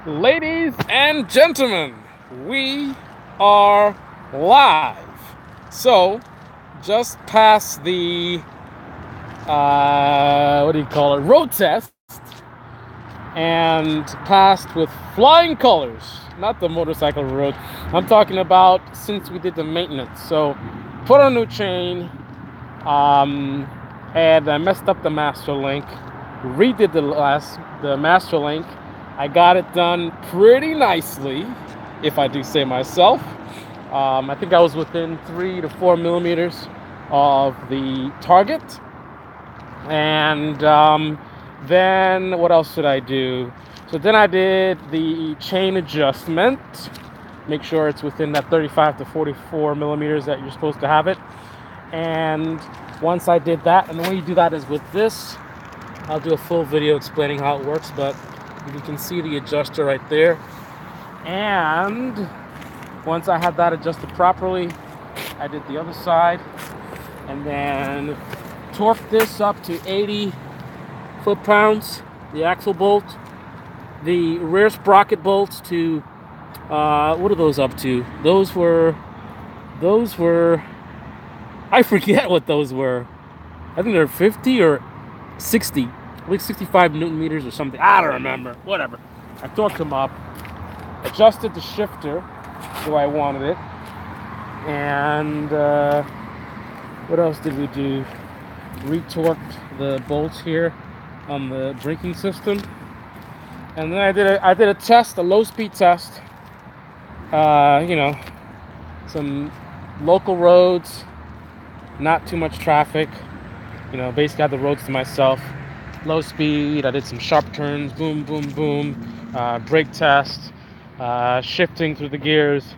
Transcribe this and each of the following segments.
Ladies and gentlemen, we are live. So, just past the, what do you call it, road test, and passed with flying colors. Not the motorcycle road. I'm talking about since we did the maintenance. So, put on a new chain, and I messed up the master link, redid the master link. I got it done pretty nicely, if I do say myself. I think I was within 3 to 4 millimeters of the target. And then what else did I do? So then I did the chain adjustment. Make sure it's within that 35 to 44 millimeters that you're supposed to have it. And once I did that, and the way you do that is with this. I'll do a full video explaining how it works, but you can see the adjuster right there. And once I had that adjusted properly, I did the other side and then torqued this up to 80 foot-pounds, the axle bolt, the rear sprocket bolts to what are those up to? Those were I forget what those were. I think they're 50 or 60, like 65 newton meters or something. I don't remember. Whatever. I torqued them up, adjusted the shifter the way I wanted it, and what else did we do? Retorqued the bolts here on the braking system, and then I did a test, a low-speed test. Some local roads, not too much traffic. Basically I had the roads to myself. Low speed, I did some sharp turns, boom, boom, boom, brake test, shifting through the gears,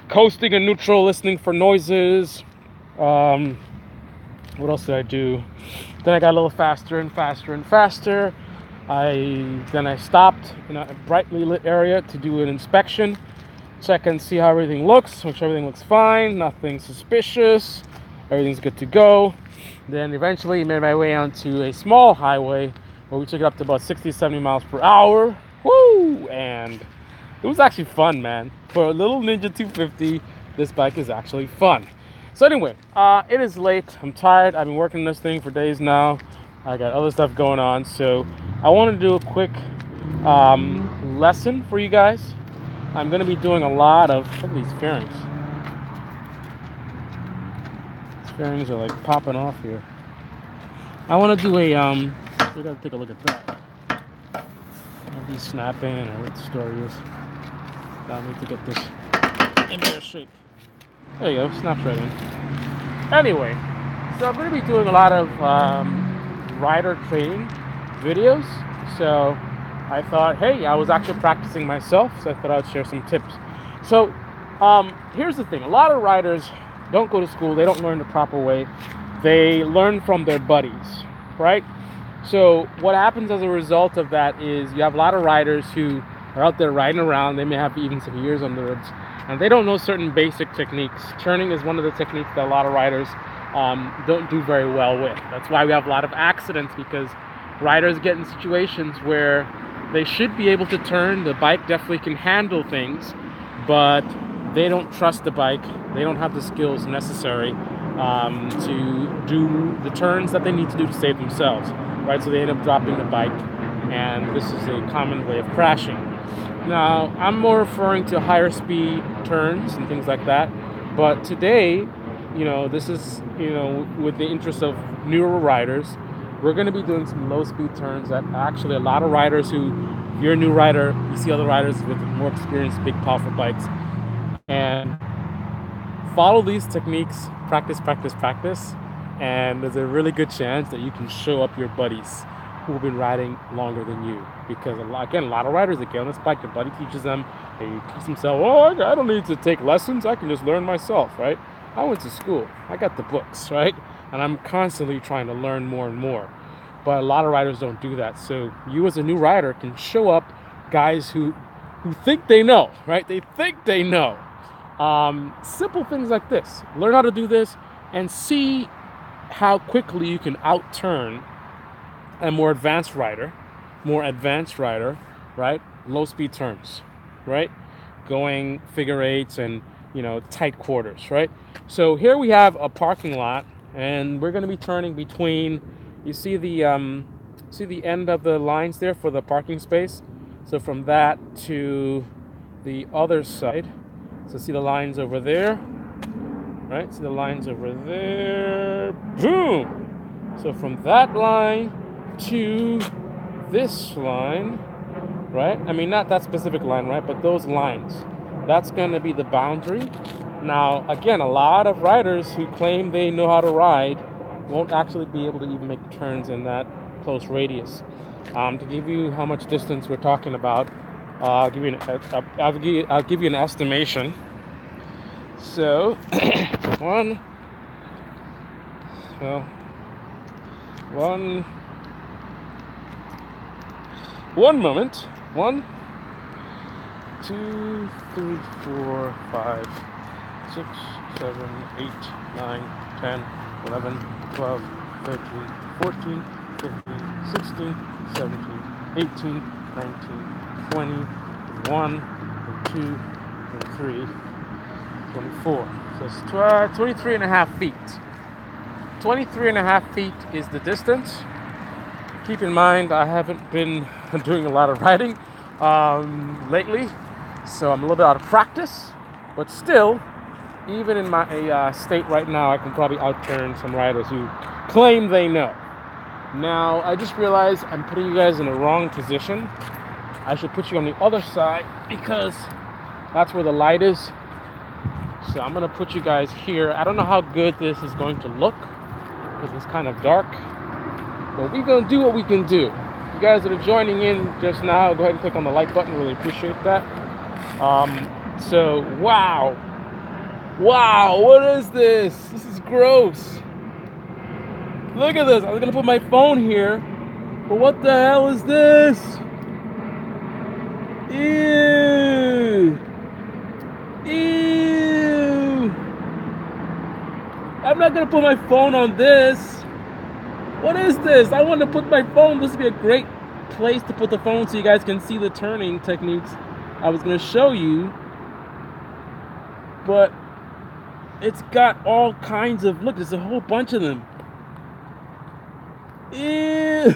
coasting in neutral, listening for noises. What else did I do? Then I got a little faster and faster and faster. Then I stopped in a brightly lit area to do an inspection, check and see how everything looks, make sure everything looks fine, nothing suspicious, everything's good to go. Then eventually made my way onto a small highway where we took it up to about 60, 70 miles per hour. Woo! And it was actually fun, man. For a little Ninja 250, this bike is actually fun. So anyway, it is late. I'm tired. I've been working this thing for days now. I got other stuff going on. So I want to do a quick lesson for you guys. I'm going to be doing a lot of, look at these fairings. Bearings are like popping off here. I want to do a we gotta take a look at that. Are these snapping or what the story is? I need to get this in better shape. There you go, snaps right in. Anyway, so I'm going to be doing a lot of rider training videos. So I thought, hey, I was actually practicing myself, so I thought I'd share some tips. So here's the thing: a lot of riders don't go to school, they don't learn the proper way. They learn from their buddies, right? So what happens as a result of that is you have a lot of riders who are out there riding around. They may have even some years on the roads, and they don't know certain basic techniques. Turning is one of the techniques that a lot of riders don't do very well with. That's why we have a lot of accidents, because riders get in situations where they should be able to turn. The bike definitely can handle things, but they don't trust the bike. They don't have the skills necessary to do the turns that they need to do to save themselves, right? So they end up dropping the bike, and this is a common way of crashing. Now, I'm more referring to higher speed turns and things like that, but today, this is, with the interest of newer riders, we're going to be doing some low speed turns that actually a lot of riders who, if you're a new rider, you see other riders with more experienced, big, powerful bikes, and follow these techniques, practice, and there's a really good chance that you can show up your buddies who have been riding longer than you. Because a lot of riders that get on this bike, their buddy teaches them, they teach themselves, I don't need to take lessons, I can just learn myself, right? I went to school, I got the books, right? And I'm constantly trying to learn more and more. But a lot of riders don't do that. So you as a new rider can show up guys who think they know, right? They think they know. Simple things like this. Learn how to do this and see how quickly you can outturn a more advanced rider, right? low speed turns, right? Going figure eights and, tight quarters, right? So here we have a parking lot, and we're going to be turning between, you see the end of the lines there for the parking space. So from that to the other side. So see the lines over there, right? See the lines over there. Boom! So from that line to this line, right? I mean, not that specific line, right? But those lines. That's going to be the boundary. Now, again, a lot of riders who claim they know how to ride won't actually be able to even make turns in that close radius. To give you how much distance we're talking about, I'll give you an estimation. So, one, well, one moment. 1, 2, 3, 4, 5, 6, 7, 8, 9, 10, 11, 12, 13, 14, 15, 16, 17, 18, 19, 20, 1, 2, 3, 24. So it's 23 and a half feet. 23 and a half feet is the distance. Keep in mind, I haven't been doing a lot of riding lately, so I'm a little bit out of practice. But still, even in my state right now, I can probably outturn some riders who claim they know. Now, I just realized I'm putting you guys in the wrong position. I should put you on the other side because that's where the light is. So I'm going to put you guys here. I don't know how good this is going to look because it's kind of dark. But we're going to do what we can do. You guys that are joining in just now, go ahead and click on the like button. Really appreciate that. So, wow. Wow, what is this? This is gross. Look at this. I was going to put my phone here. But what the hell is this? Ew. Ew. I'm not going to put my phone on this. What is this? I want to put my phone. This would be a great place to put the phone so you guys can see the turning techniques I was going to show you. But it's got all kinds of, look, there's a whole bunch of them. Ew.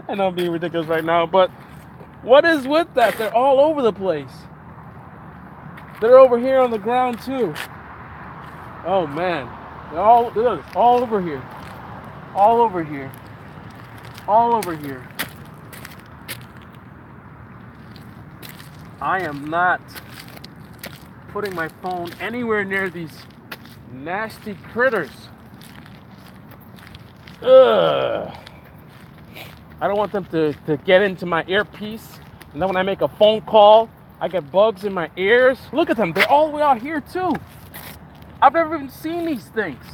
I know I'm being ridiculous right now, but what is with that? They're all over the place. They're over here on the ground too. Oh man. They're all over here. All over here. All over here. I am not putting my phone anywhere near these nasty critters. Ugh. I don't want them to get into my earpiece. And then when I make a phone call, I get bugs in my ears. Look at them. They're all the way out here too. I've never even seen these things.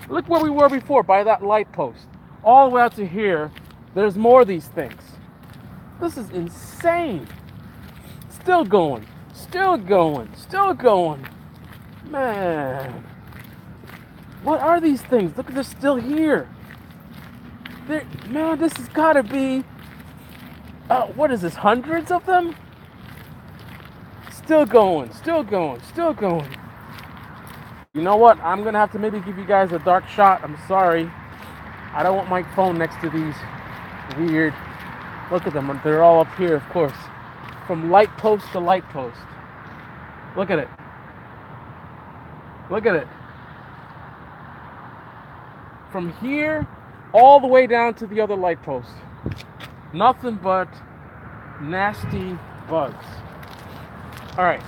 Look where we were before, by that light post. All the way out to here, there's more of these things. This is insane. Still going, still going, still going. Man. What are these things? Look, they're still here. Man, this has got to be, what is this, hundreds of them? Still going, still going, still going. You know what? I'm going to have to maybe give you guys a dark shot. I'm sorry. I don't want my phone next to these weird. Look at them. They're all up here, of course. From light post to light post. Look at it. Look at it. From here all the way down to the other light post. Nothing but nasty bugs. All right.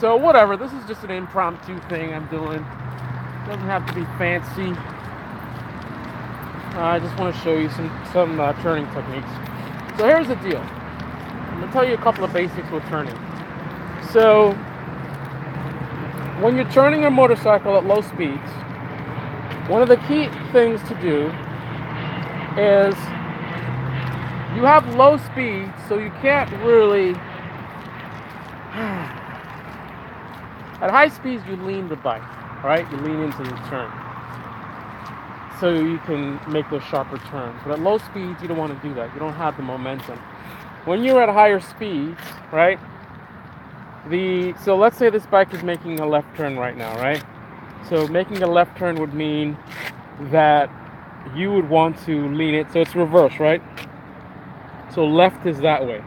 So whatever, this is just an impromptu thing I'm doing. Doesn't have to be fancy. I just want to show you some turning techniques. So here's the deal. I'm going to tell you a couple of basics with turning. So when you're turning a motorcycle at low speeds, one of the key things to do is you have low speed, so you can't really. At high speeds, you lean the bike, right? You lean into the turn. so you can make those sharper turns. But at low speeds, you don't want to do that. You don't have the momentum. When you're at higher speeds, right? So let's say this bike is making a left turn right now, right? So making a left turn would mean that you would want to lean it. So it's reverse, right? So left is that way.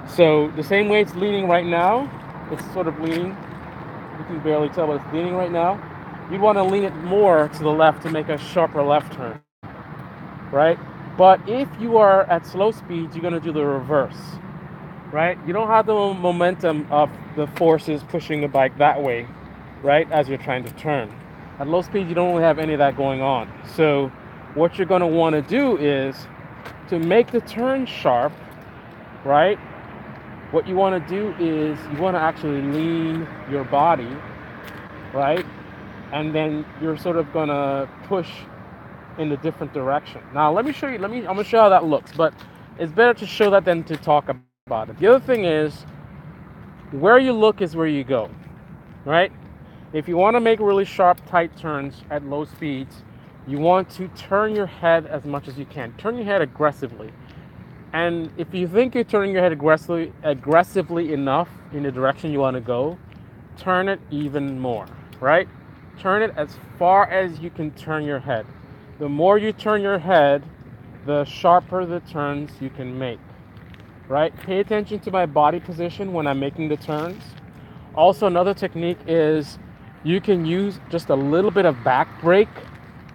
So the same way it's leaning right now, it's sort of leaning. You can barely tell, but it's leaning right now. You'd want to lean it more to the left to make a sharper left turn, right? But if you are at slow speeds, you're going to do the reverse, right? You don't have the momentum of the forces pushing the bike that way, right, as you're trying to turn. At low speed, you don't really have any of that going on. So what you're going to want to do is to make the turn sharp, right? What you want to do is you want to actually lean your body, right? And then you're sort of going to push in a different direction. Now, let me show you, I'm going to show you how that looks, but it's better to show that than to talk about it. The other thing is, where you look is where you go, right? If you want to make really sharp, tight turns at low speeds, you want to turn your head as much as you can. Turn your head aggressively. And if you think you're turning your head aggressively enough in the direction you want to go, turn it even more, right? Turn it as far as you can turn your head. The more you turn your head, the sharper the turns you can make, right? Pay attention to my body position when I'm making the turns. Also, another technique is you can use just a little bit of back brake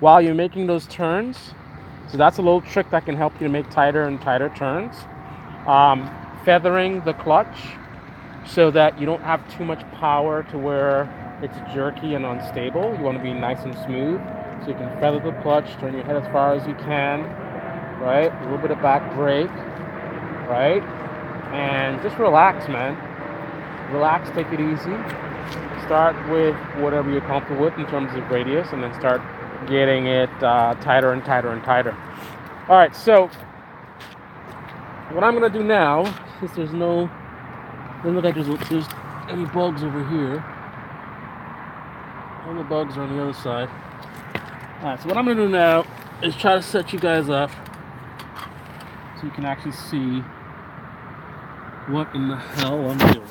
while you're making those turns. So that's a little trick that can help you to make tighter and tighter turns. Feathering the clutch so that you don't have too much power to where it's jerky and unstable. You want to be nice and smooth. So you can feather the clutch, turn your head as far as you can, right? A little bit of back brake, right? And just relax, man. Relax, take it easy. Start with whatever you're comfortable with in terms of radius, and then start getting it tighter and tighter and tighter. All right, so what I'm gonna do now, since there's no, doesn't look like there's any bugs over here. All the bugs are on the other side. All right, so what I'm gonna do now is try to set you guys up so you can actually see what in the hell I'm doing.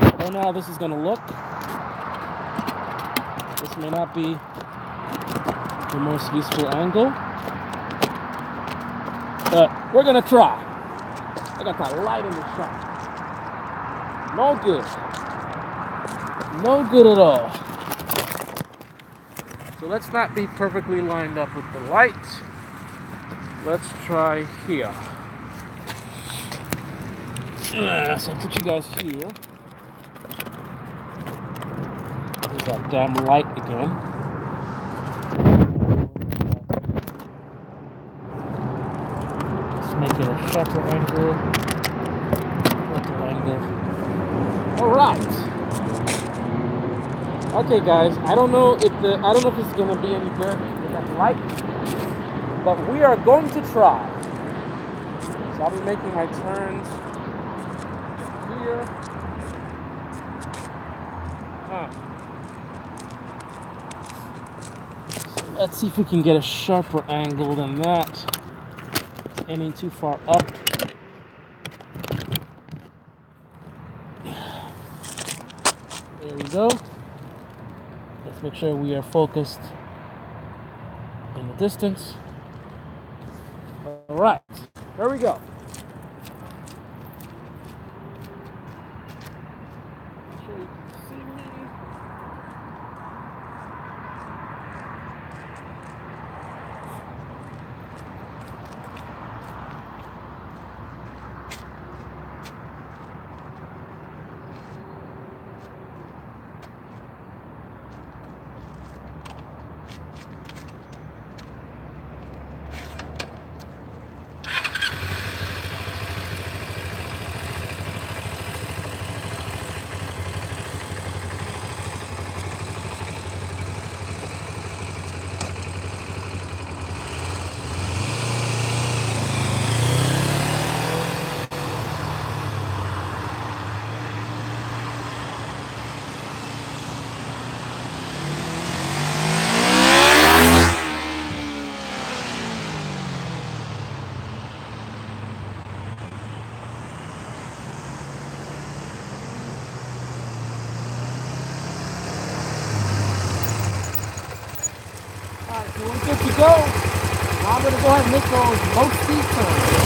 I don't know how this is gonna look. This may not be the most useful angle, but we're gonna try. I got that light in the shot. No good. No good at all. So let's not be perfectly lined up with the light. Let's try here. So I'll put you guys here. There's that damn light again. Let's make it a sharper angle. Sharper angle. All right. Okay, guys. I don't know if this is gonna be any good with that light, but we are going to try. So I'll be making my turns here. Let's see if we can get a sharper angle than that. It's aiming too far up. There we go. Let's make sure we are focused in the distance. All right, there we go. Make sure you can see me. go. Now I'm going to go ahead and make those low speed turns.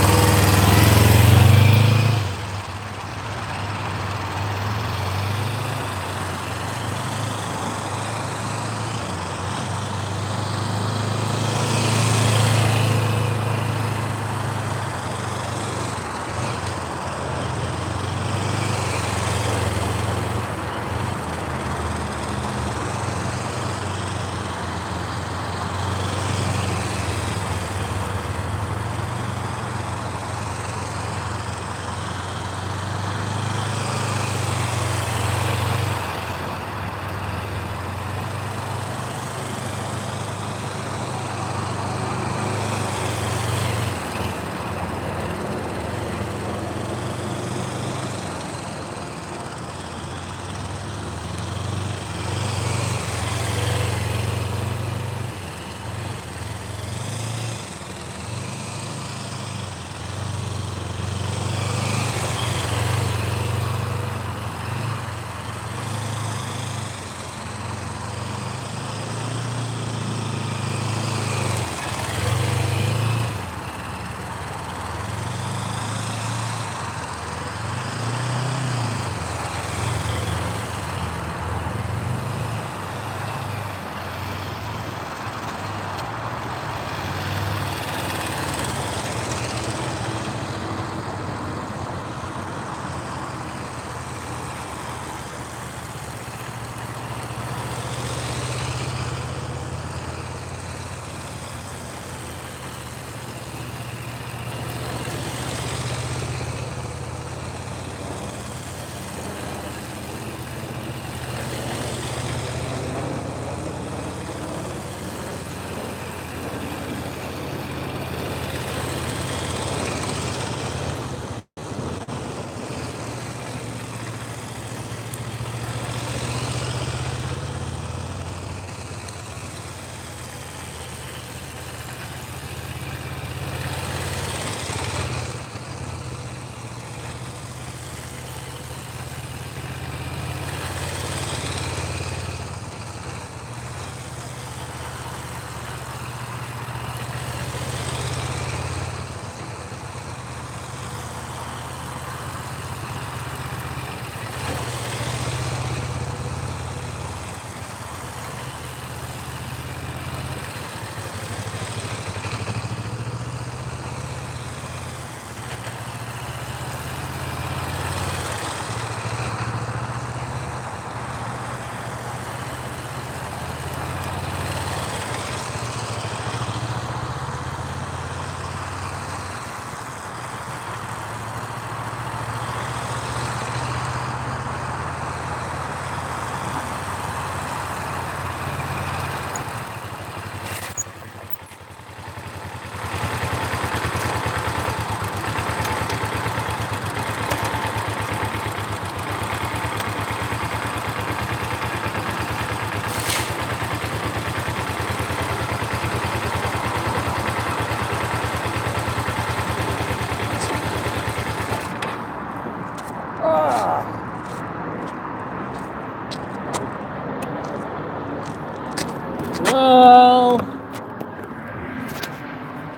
Well,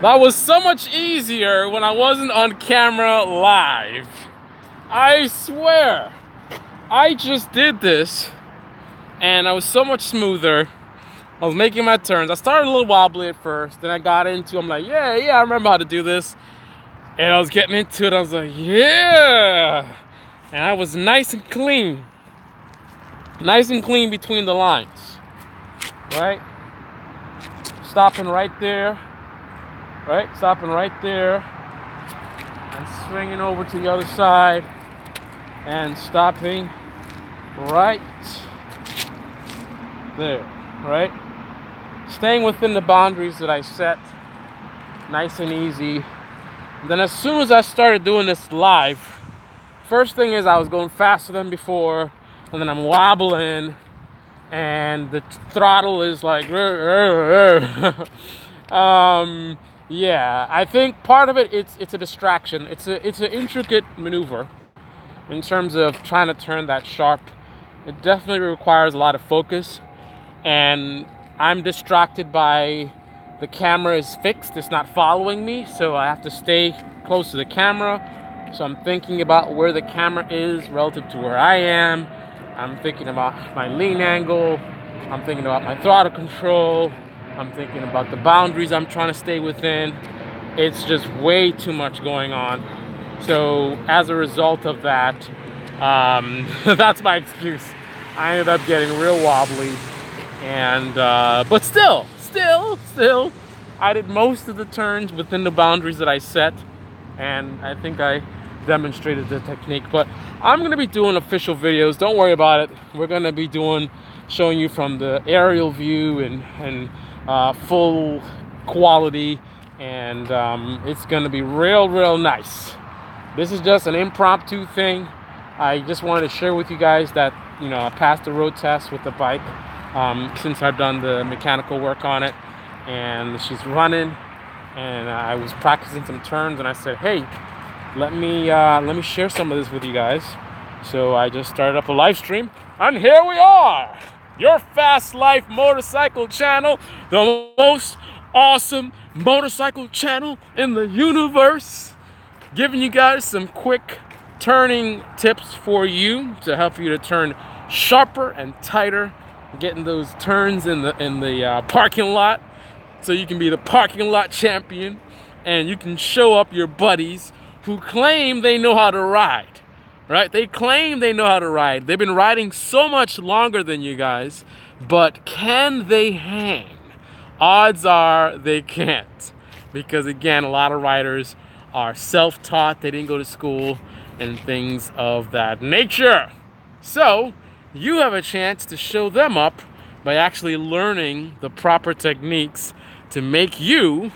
that was so much easier when I wasn't on camera live. I swear, I just did this and I was so much smoother. I was making my turns. I started a little wobbly at first, then I got into, I'm like, yeah, I remember how to do this. And I was getting into it, I was like, yeah. And I was nice and clean. Nice and clean between the lines, right? Stopping right there, right? Stopping right there. And swinging over to the other side. And stopping right there, right? Staying within the boundaries that I set, nice and easy. And then as soon as I started doing this live, first thing is I was going faster than before, and then I'm wobbling, and the throttle is like, yeah, I think part of it's a distraction. It's an intricate maneuver in terms of trying to turn that sharp. It definitely requires a lot of focus, and I'm distracted by the camera is fixed, it's not following me, so I have to stay close to the camera. So I'm thinking about where the camera is relative to where I am. I'm thinking about my lean angle. I'm thinking about my throttle control. I'm thinking about the boundaries I'm trying to stay within. It's just way too much going on. So as a result of that, that's my excuse. I ended up getting real wobbly, and but still, I did most of the turns within the boundaries that I set, and I think I demonstrated the technique. But I'm gonna be doing official videos. Don't worry about it. We're gonna be showing you from the aerial view and full quality, and it's gonna be real nice. This is just an impromptu thing. I just wanted to share with you guys that, you know, I passed the road test with the bike since I've done the mechanical work on it, and she's running, and I was practicing some turns, and I said, hey, let me share some of this with you guys. So I just started up a live stream, and here we are, your Fast Life motorcycle channel, the most awesome motorcycle channel in the universe, giving you guys some quick turning tips for you to help you to turn sharper and tighter, getting those turns in the parking lot, so you can be the parking lot champion, and you can show up your buddies who claim they know how to ride, right? They claim they know how to ride. They've been riding so much longer than you guys, but can they hang? Odds are they can't, because again, a lot of riders are self-taught. They didn't go to school and things of that nature. So you have a chance to show them up by actually learning the proper techniques to make you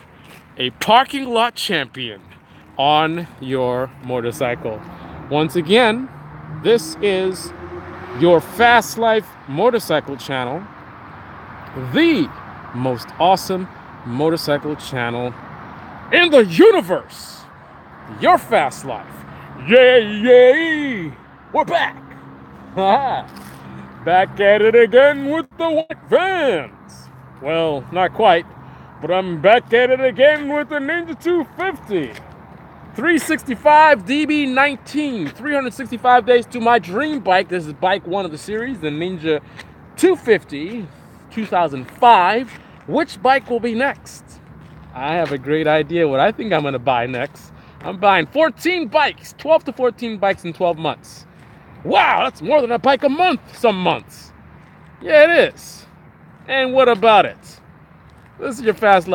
a parking lot champion on your motorcycle. Once again, this is your Fast Life motorcycle channel, the most awesome motorcycle channel in the universe. Your Fast Life. Yay! We're back! Back at it again with the white vans. Well, not quite, but I'm back at it again with the Ninja 250. 365 DB19. 365 days to my dream bike. This is bike one of the series, the Ninja 250 2005. Which bike will be next? I have a great idea what I think I'm going to buy next. I'm buying 14 bikes, 12 to 14 bikes in 12 months. Wow, that's more than a bike a month some months. Yeah, it is. And what about it? This is your Fast Life.